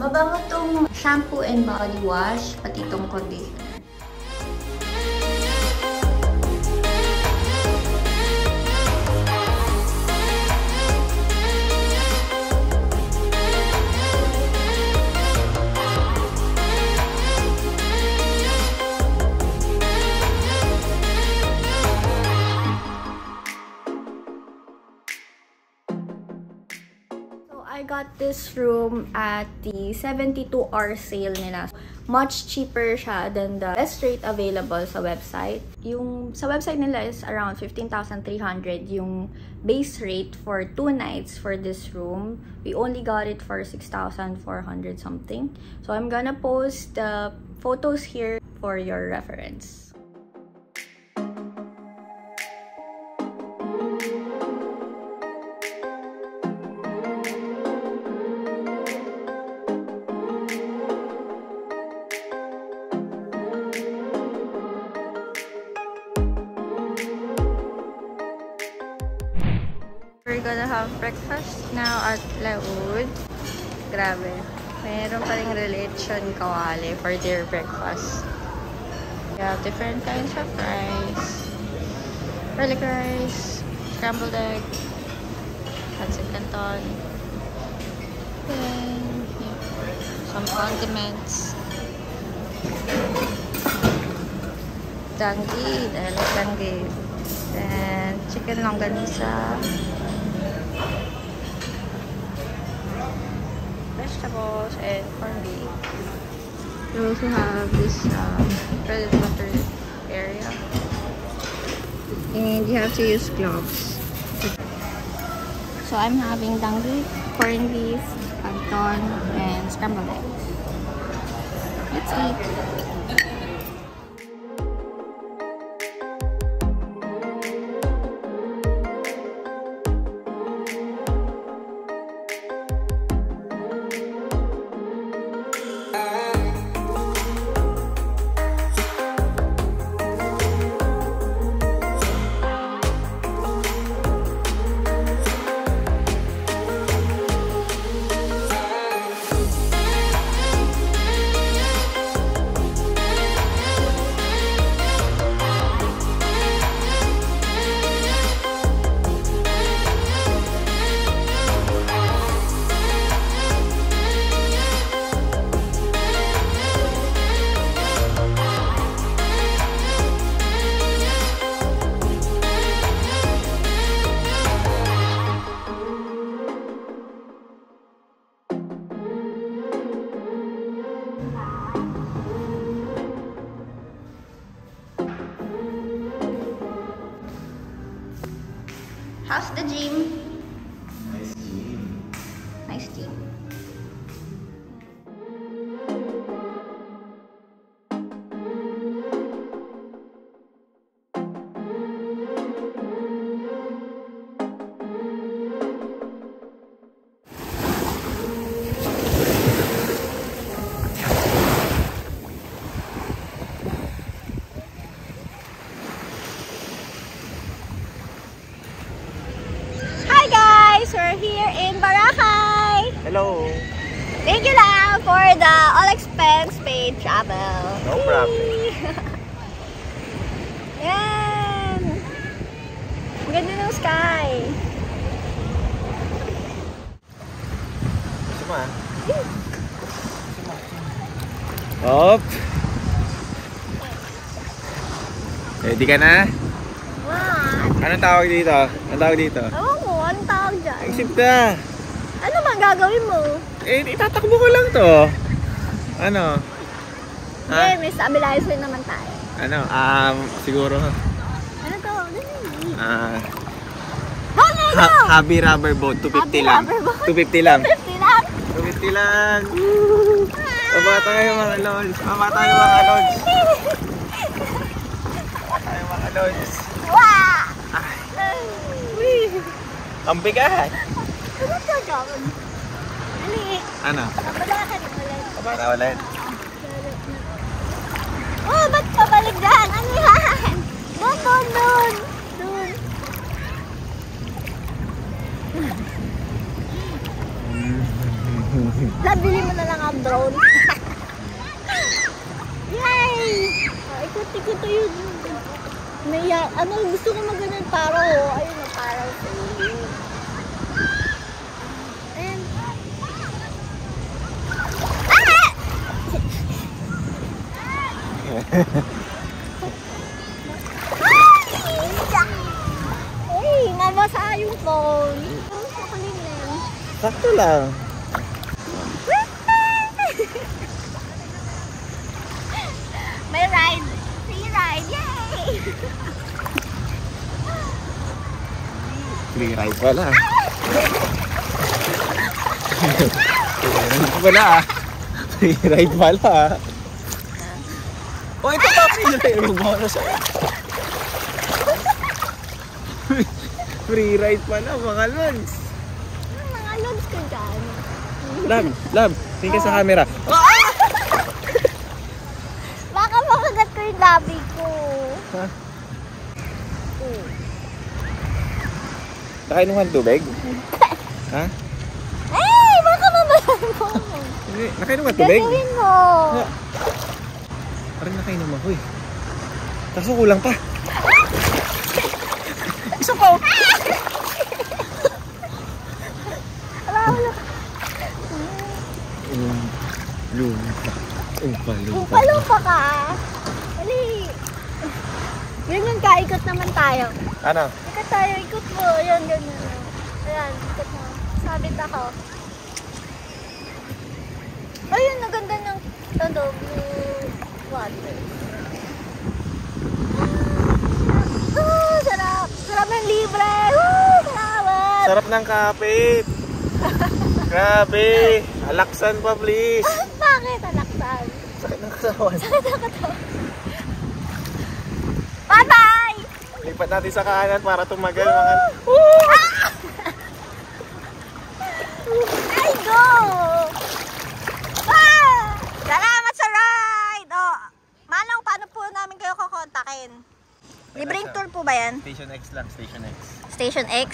Mabango tong shampoo and body wash, pati itong conditioner. I got this room at the 72-hour sale nila. Much cheaper siya than the best rate available sa website. Yung sa website nila is around 15,300 yung base rate for 2 nights for this room. We only got it for 6,400 something. So I'm gonna post the photos here for your reference. We're gonna have breakfast now at Laoud. Grabe. Mayroon pa ring relation kawali for their breakfast. We have different kinds of rice. Garlic rice, scrambled egg, pancit canton, and some condiments. Dangi, I like dangi. And chicken longganisa. Vegetables and corned beef. We also have this bread and butter area, and you have to use gloves. So I'm having dangi, corned beef, canton, and scrambled eggs. Let's eat. How's the gym? Nice gym. Nice gym. We're here in Boracay. Hello. Thank you lang for the all expense paid travel. No problem. Yan. Ang ganda ng sky. mo ah. Hop. Ready ka na? What? Anong tawag dito? Anong tawag dito? Ewan mo, anong tawag dyan? Isip ka. Ano bang gagawin mo? Itatakbo ko lang to. Ano? Okay, may stabilizer naman tayo. Ano? Siguro. Ano to? Hobby rubber boat. 250 lang. Rubber boat? 250 lang. 50 lang? 250 lang. Baba tayo mga lods. Baba tayo mga lods. Baba tayo mga lods. Wow! Ang bigat. Ano ka gawin? Ali. Ano? Kabala ka rin ulit. Baba na ulit. Oh, ba't pabalik dyan? Ano yan? Doon. Labili mo na lang ang drone. Yay! Ikot-ikot to yun. May, gusto ko maganon paraw. Ayun na paraw sa iyo. Ayan. Ay, nabasa yung phone. Sakto lang. May ride. Free ride. Yay! Free ride pala. Wala ah. Free ride pala ah. Oh, ito pa free ride. Bonus ah. Free ride pala mga lods. Mga lods ko dyan. Lab. Tingin ka sa camera. Baka makagat ko yung labi ko. Ha? Nakainom ka ng tubig? Ha? Hey! Baka mabalan mo. Hindi. Nakainom ka ng tubig? Gagawin mo. Parang nakainom ako eh. Kaso kulang pa. Isa pa. Umpa-lumpa ka. Ali. Ganyan ka, ikot naman tayo. Ano? Ikot tayo, ikot mo. Ayan, ganyan. Ayan, ikot mo. Sabit ako. Ayun, naganda ng blue water. Sarap. Sarap ng libre. Salamat. Sarap ng kapit. Grabe. Alaksan pa please. Bakit alaksan? Sakit ng katawan. Sakit ng katawan. Bye-bye! Lipat natin sa kanan para tumagal mga... Ay, go! Salamat sa ride! Manong, paano po namin kayo kukontakin? Libreng tour po ba yan? Station X lang, Station X. Station X?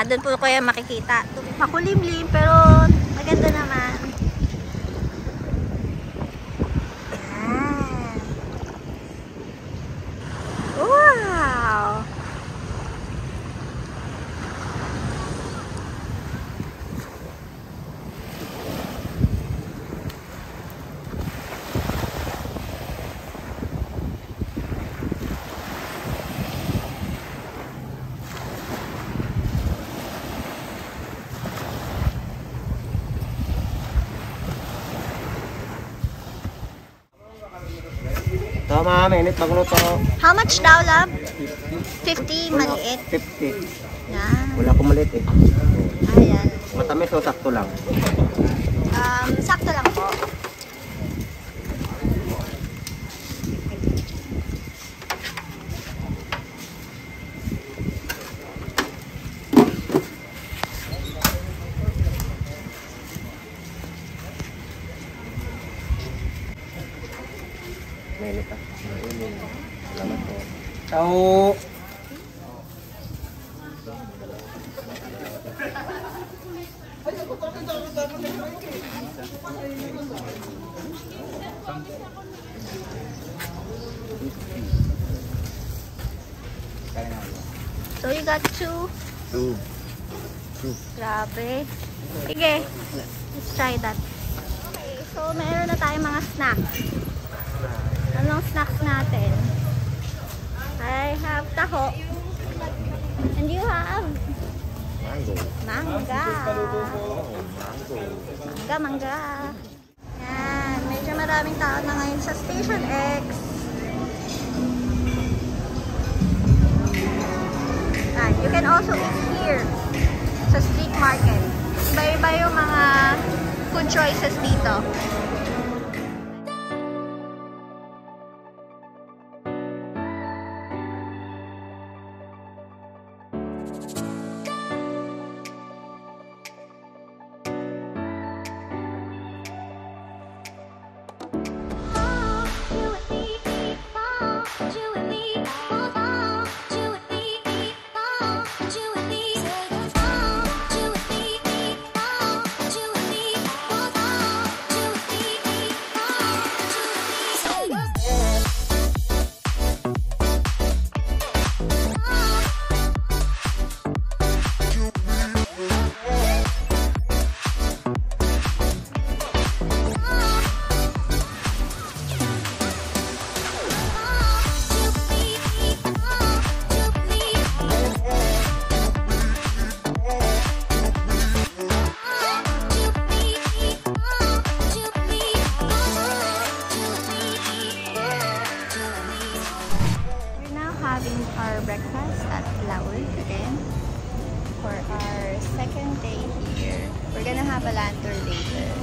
Doon po kayo makikita. Makulimlim pero maganda naman. Wow! Tama, mainit magluto. How much daw, love? 50, maliit. 50. Yan. Wala akong maliit eh. Ayan. Matamis o sakto lang. Sakto lang po. Mainit ah. Salamat po. Taho. So you got two. Grabe. Sige, let's try that. Okay, so meron na tayong mga snacks. Anong snacks natin? I have taho. And you have? Mango. Mangga. Mangga. Yan. Medyo maraming tao na ngayon sa Station X. And you can also eat here sa street market. Iba-iba yung mga food choices dito. Having our breakfast at Laul again for our second day here. We're gonna have a lantern later.